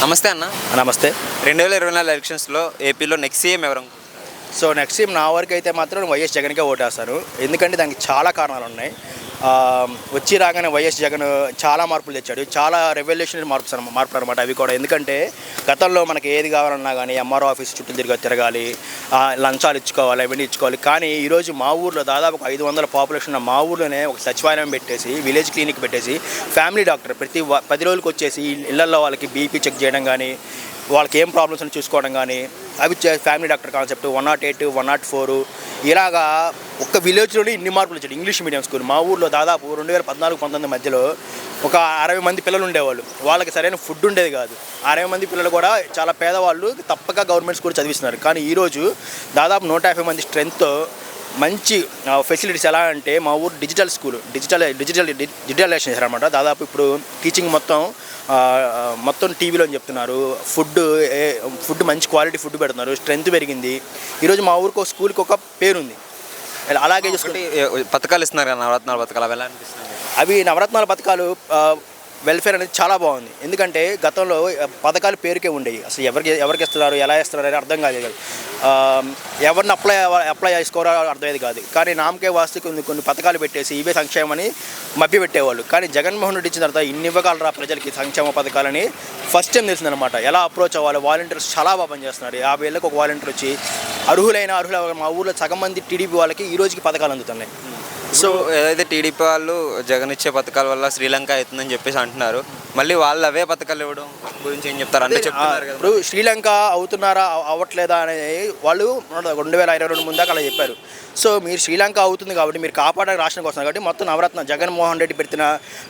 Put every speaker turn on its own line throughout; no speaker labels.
నమస్తే అన్న.
నమస్తే.
2024 ఎలక్షన్స్లో ఏపీలో నెక్స్ట్ సీఎం ఎవరు?
సో నెక్స్ట్ టైం నా వరకు అయితే మాత్రం వైఎస్ జగన్కే ఓటేస్తాను. ఎందుకంటే దానికి చాలా కారణాలు ఉన్నాయి. వచ్చి రాగానే వైఎస్ జగన్ చాలా మార్పులు తెచ్చాడు. చాలా రెవల్యూషనరీ మార్పులు అనమాట అవి కూడా. ఎందుకంటే గతంలో మనకి ఏది కావాలన్నా కానీ ఎంఆర్ఓ ఆఫీస్ చుట్టూ తిరగాలి, లంచాలు ఇచ్చుకోవాలి, అవన్నీ ఇచ్చుకోవాలి. కానీ ఈరోజు మా ఊర్లో దాదాపు 500 పాపులేషన్ ఉన్న మా ఊర్లోనే ఒక సచివాలయం పెట్టేసి, విలేజ్ క్లినిక్ పెట్టేసి, ఫ్యామిలీ డాక్టర్ ప్రతి 10 రోజులకు వచ్చేసి ఇళ్లలో వాళ్ళకి బీపీ చెక్ చేయడం కానీ, వాళ్ళకి ఏం ప్రాబ్లమ్స్ అని చూసుకోవడం కానీ, అవి ఫ్యామిలీ డాక్టర్ కాన్సెప్ట్ 108, 104 ఇలాగా ఒక్క విలేజ్లోనే ఇన్ని మార్పులు వచ్చాడు. ఇంగ్లీష్ మీడియం స్కూల్ మా ఊర్లో దాదాపు 2014-19 మధ్యలో ఒక 60 మంది పిల్లలు ఉండేవాళ్ళు. వాళ్ళకి సరైన ఫుడ్ ఉండేది కాదు. 60 మంది పిల్లలు కూడా చాలా పేదవాళ్ళు, తప్పక గవర్నమెంట్ స్కూల్ చదివిస్తున్నారు. కానీ ఈరోజు దాదాపు 150 మంది స్ట్రెంగ్త్తో మంచి ఫెసిలిటీస్. ఎలా అంటే మా ఊరు డిజిటల్ స్కూల్, డిజిటలైజేషన్ చేశారనమాట. దాదాపు ఇప్పుడు టీచింగ్ మొత్తం టీవీలో అని చెప్తున్నారు. ఫుడ్ మంచి క్వాలిటీ ఫుడ్ పెడుతున్నారు. స్ట్రెంత్ పెరిగింది. ఈరోజు మా ఊరికి ఒక స్కూల్కి ఒక పేరుంది. అలాగే చూసుకుంటే
పథకాలు ఇస్తున్నారు కదా, నవరత్నాల పథకాలు, అవి ఎలా అనిపిస్తుంది?
అవి నవరత్నాల పథకాలు వెల్ఫేర్ అనేది చాలా బాగుంది. ఎందుకంటే గతంలో పథకాలు పేరుకే ఉండేవి. అసలు ఎవరికి ఇస్తున్నారు, ఎలా ఇస్తున్నారు అని అర్థం కాదు. ఎవరిని అప్లై చేసుకోరో అర్థమయ్యేది కాదు. కానీ నామకే వాస్తు కొన్ని పథకాలు పెట్టేసి ఇవే సంక్షేమని మభ్య పెట్టేవాళ్ళు. కానీ జగన్మోహన్ రెడ్డి ఇచ్చిన తర్వాత ఇన్ని ఇవ్వగలరా ప్రజలకి సంక్షేమ పథకాలని ఫస్ట్ టైం తెలిసిందనమాట. ఎలా అప్రోచ్ అవ్వాలి. వాలంటీర్స్ చాలా బాగా పనిచేస్తున్నారు. 50 ఏళ్ళకి ఒక వాలంటీర్ వచ్చి అర్హుల మా ఊళ్ళో సగం మంది టీడీపీ వాళ్ళకి ఈ రోజుకి పథకాలు అందుతున్నాయి.
సో ఏదైతే టీడీపీ వాళ్ళు జగన్ ఇచ్చే పథకాల వల్ల శ్రీలంక అవుతుందని చెప్పేసి అంటున్నారు. మళ్ళీ వాళ్ళు అవే పథకాలు ఇవ్వడం గురించి ఏం చెప్తారు? అంటే చెప్తున్నారు కదా,
ఇప్పుడు శ్రీలంక అవుతున్నారా అవ్వట్లేదా అనేది వాళ్ళు 2022 ముందాక అలా చెప్పారు. సో మీరు శ్రీలంక అవుతుంది కాబట్టి మీరు కాపాడడానికి రాష్ట్రానికి వస్తున్నారు కాబట్టి మొత్తం నవరత్న జగన్మోహన్ రెడ్డి పెట్టిన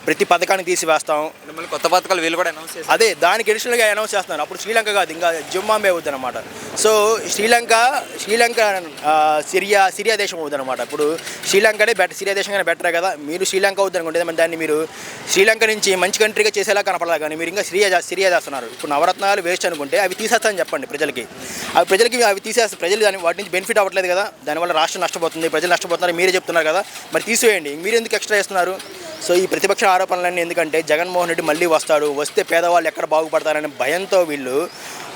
ప్రతి పథకాన్ని తీసివేస్తాం.
మళ్ళీ కొత్త పథకాలు వీళ్ళు కూడా అనౌన్స్ చేస్తారు.
అదే దానికి అడిషనల్గా అనౌన్స్ చేస్తున్నారు. అప్పుడు శ్రీలంక కాదు, ఇంకా జింబాబే అవుతుంది అనమాట. సో శ్రీలంక సిరియా దేశం అవుతుంది అనమాట. ఇప్పుడు శ్రీలంకనే సిరియా దేశంగానే బెటరే కదా. మీరు శ్రీలంక అవుతుంది అనుకుంటే దాన్ని మీరు శ్రీలంక నుంచి మంచి కంట్రీగా చేసేలా కనపడాలి. కానీ మీరు ఇంకా సిరియా చేస్తున్నారు. ఇప్పుడు నవరత్నాలు వేస్ట్ అనుకుంటే అవి తీసేస్తారని చెప్పండి ప్రజలకి. అవి తీసేస్తే ప్రజలు వాటి నుంచి బెనిఫిట్ అవ్వట్లేదు కదా. దానివల్ల రాష్ట్రం నష్టపోతుంది, ప్రజలు నష్టపోతున్నారు. మీరే చెప్తున్నారు కదా, మరి తీసివేయండి. మీరు ఎందుకు ఎక్స్ట్రా చేస్తున్నారు? సో ఈ ప్రతిపక్ష ఆరోపణలన్నీ ఎందుకంటే జగన్మోహన్ రెడ్డి మళ్ళీ వస్తే పేదవాళ్ళు ఎక్కడ బాగుపడతారనే భయంతో వీళ్ళు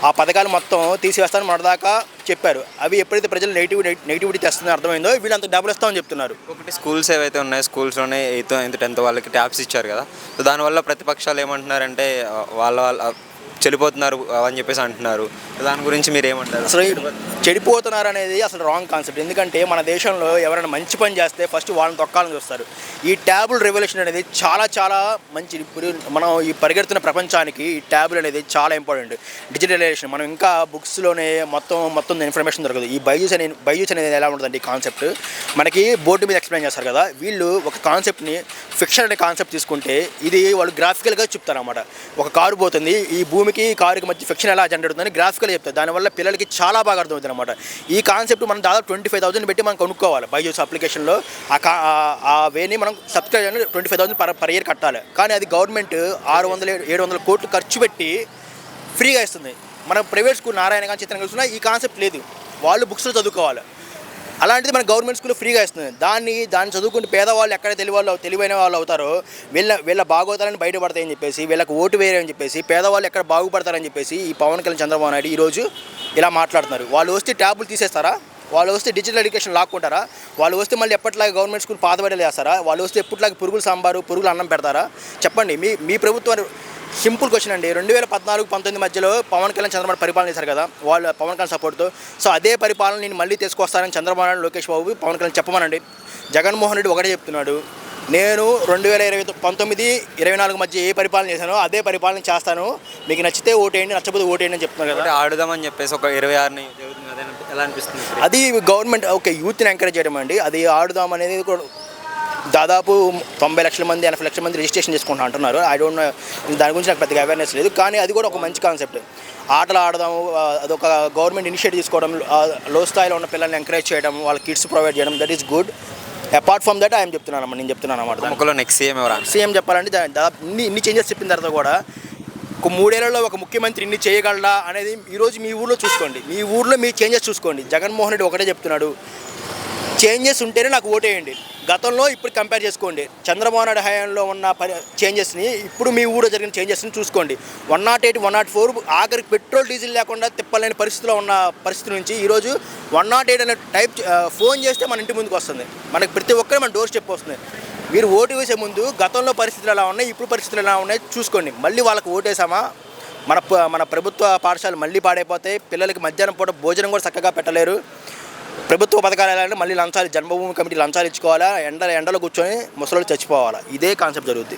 ఆ పథకాలు మొత్తం తీసివేస్తారని మొదటిదాకా చెప్పారు. అవి ఎప్పుడైతే ప్రజలు నెగిటివిటీ తెస్తుందో అర్థమైందో వీళ్ళు అంత డబ్బులు ఇస్తామని చెప్తున్నారు.
ఒకటి స్కూల్స్ ఏవైతే ఉన్నాయో స్కూల్స్లోనే 8th 10th వాళ్ళకి ట్యాబ్స్ ఇచ్చారు కదా. సో దానివల్ల ప్రతిపక్షాలు ఏమంటున్నారంటే వాళ్ళ చెడిపోతున్నారు అని చెప్పేసి అంటున్నారు. దాని గురించి మీరు ఏమంటారు?
అసలు చెడిపోతున్నారు అనేది అసలు రాంగ్ కాన్సెప్ట్. ఎందుకంటే మన దేశంలో ఎవరైనా మంచి పని చేస్తే ఫస్ట్ వాళ్ళని తొక్కాలని చూస్తారు. ఈ ట్యాబుల్ రెవల్యూషన్ అనేది చాలా చాలా మంచి. ఇప్పుడు మనం ఈ పరిగెడుతున్న ప్రపంచానికి ఈ ట్యాబుల్ అనేది చాలా ఇంపార్టెంట్. డిజిటలైజేషన్ మనం ఇంకా బుక్స్లోనే మొత్తం ఇన్ఫర్మేషన్ దొరకదు. ఈ బైజూస్ అనేది ఎలా ఉంటుందంటే ఈ కాన్సెప్ట్ మనకి బోర్డు మీద ఎక్స్ప్లెయిన్ చేస్తారు కదా. వీళ్ళు ఒక కాన్సెప్ట్ని ఫిక్షన్ అనే కాన్సెప్ట్ తీసుకుంటే ఇది వాళ్ళు గ్రాఫికల్గా చెప్తారు అన్నమాట. ఒక కారు పోతుంది, ఈ భూమికి కారుకి మధ్య ఫిక్షన్ ఎలా జనరేట్ అవుతుందని గ్రాఫికల్గా చెప్తారు. దానివల్ల పిల్లలకి చాలా బాగా అర్థమవుతుంది అనమాట. ఈ కాన్సెప్ట్ మనం దాదాపు 25,000 పెట్టి మనం కొనుక్కోవాలి. బైజూస్ అప్లికేషన్లో ఆ వేని మనం సబ్స్క్రైబ్ చేయడానికి 25,000 పర్ ఇయర్ కట్టాలి. కానీ అది గవర్నమెంట్ 600-700 కోట్లు ఖర్చు పెట్టి ఫ్రీగా ఇస్తుంది. మన ప్రైవేట్ స్కూల్ నారాయణ గాంధీ చిత్రం చూసినా ఈ కాన్సెప్ట్ లేదు. వాళ్ళు బుక్స్లో చదువుకోవాలి. అలాంటిది మన గవర్నమెంట్ స్కూల్లో ఫ్రీగా ఇస్తుంది. దాన్ని చదువుకుంటే పేదవాళ్ళు ఎక్కడ తెలివైన వాళ్ళు అవుతారో వీళ్ళ బాగోతారని బయటపడతాయని చెప్పేసి, వీళ్ళకి ఓటు వేయని చెప్పేసి, పేదవాళ్ళు ఎక్కడ బాగుపడతారని చెప్పేసి ఈ పవన్ కళ్యాణ్ చంద్రబాబు నాయుడు ఈరోజు ఇలా మాట్లాడుతున్నారు. వాళ్ళు వస్తే ట్యాబులు తీసేస్తారా? వాళ్ళు వస్తే డిజిటల్ ఎడ్యుకేషన్ లాక్కుంటారా? వాళ్ళు వస్తే మళ్ళీ ఎప్పటిలాగా గవర్నమెంట్ స్కూల్ పాతబడేలు చేస్తారా? వాళ్ళు వస్తే ఎప్పటిలాగా పురుగులు సాంబారు పురుగులు అన్నం పెడతారా? చెప్పండి. మీ ప్రభుత్వం సింపుల్ క్వశ్చన్ అండి. 2014-19 మధ్యలో పవన్ కళ్యాణ్ చంద్రబాబు పరిపాలన చేశారు కదా, వాళ్ళు పవన్ కళ్యాణ్ సపోర్ట్తో. సో అదే పరిపాలన నేను మళ్ళీ తీసుకొస్తానని చంద్రబాబు నాయుడు, లోకేష్ బాబు, పవన్ కళ్యాణ్ చెప్పమనండి. జగన్మోహన్ రెడ్డి ఒకటే చెప్తున్నాడు, నేను 2019-24 మధ్య ఏ పరిపాలన చేశానో అదే పరిపాలన చేస్తాను, మీకు నచ్చితే ఓటేయండి, నచ్చకపోతే ఓటేయండి అని చెప్తున్నారు కదా.
ఆడుదామని చెప్పేసి ఒక 26ని ఎలా అనిపిస్తుంది?
అది గవర్నమెంట్ యూత్ని ఎంకరేజ్ చేయడం అండి. అది ఆడుదాం అనేది కూడా దాదాపు 90 లక్షల మంది 80 లక్షల మంది రిజిస్ట్రేషన్ చేసుకుంటా అంటున్నారు. ఐ డోంట్ నో, దాని గురించి నాకు పెద్దగా అవేర్నెస్ లేదు. కానీ అది కూడా ఒక మంచి కాన్సెప్ట్. ఆటలు ఆడదాము, అదొక గవర్నమెంట్ ఇనిషియేటివ్ తీసుకోవడం, లో స్థాయిలో ఉన్న పిల్లల్ని ఎంకరేజ్ చేయడం, వాళ్ళ కిట్స్ ప్రొవైడ్ చేయడం, that is good. Apart from that నేను చెప్తున్నాను అన్నమాట.
నెక్స్ట్ సీఎం ఎవరు?
సీఎం చెప్పాలంటే దాదాపు ఇన్ని చేంజెస్ చెప్పిన తర్వాత కూడా ఒక 3 ఏళ్లలో ఒక ముఖ్యమంత్రి ఇన్ని చేయగలరా అనేది ఈరోజు మీ ఊర్లో చూసుకోండి. మీ ఊర్లో మీ చేంజెస్ చూసుకోండి. జగన్మోహన్ రెడ్డి ఒకటే చెప్తున్నాడు, చేంజెస్ ఉంటేనే నాకు ఓటేయండి. గతంలో ఇప్పుడు కంపేర్ చేసుకోండి. చంద్రబాబు నాయుడు హయాంలో ఉన్న చేంజెస్ని ఇప్పుడు మీ ఊళ్ళో జరిగిన చేంజెస్ని చూసుకోండి. 108, 104 ఆఖరికి పెట్రోల్ డీజిల్ లేకుండా తిప్పలేని పరిస్థితిలో ఉన్న పరిస్థితి నుంచి ఈరోజు 108 అనే ఫోన్ చేస్తే మన ఇంటి ముందుకు వస్తుంది. మనకి ప్రతి ఒక్కరు మన డోర్ స్టెప్ వస్తుంది. మీరు ఓటు వేసే ముందు గతంలో పరిస్థితులు ఎలా ఉన్నాయి, ఇప్పుడు పరిస్థితులు ఎలా ఉన్నాయి చూసుకోండి. మళ్ళీ వాళ్ళకి ఓటేసామా మన ప్రభుత్వ పాఠశాలలు మళ్ళీ పాడైపోతాయి. పిల్లలకి మధ్యాహ్నం పూట భోజనం కూడా చక్కగా పెట్టలేరు. ప్రభుత్వ పథకాలు ఎలా అంటే మళ్ళీ లంచాలు, జన్మభూమి కమిటీ లంచాలు ఇచ్చుకోవాలా, ఎండలో కూర్చొని ముసలోళ్ళు చచ్చిపోవాలా. ఇదే కాన్సెప్ట్ జరుగుద్ది.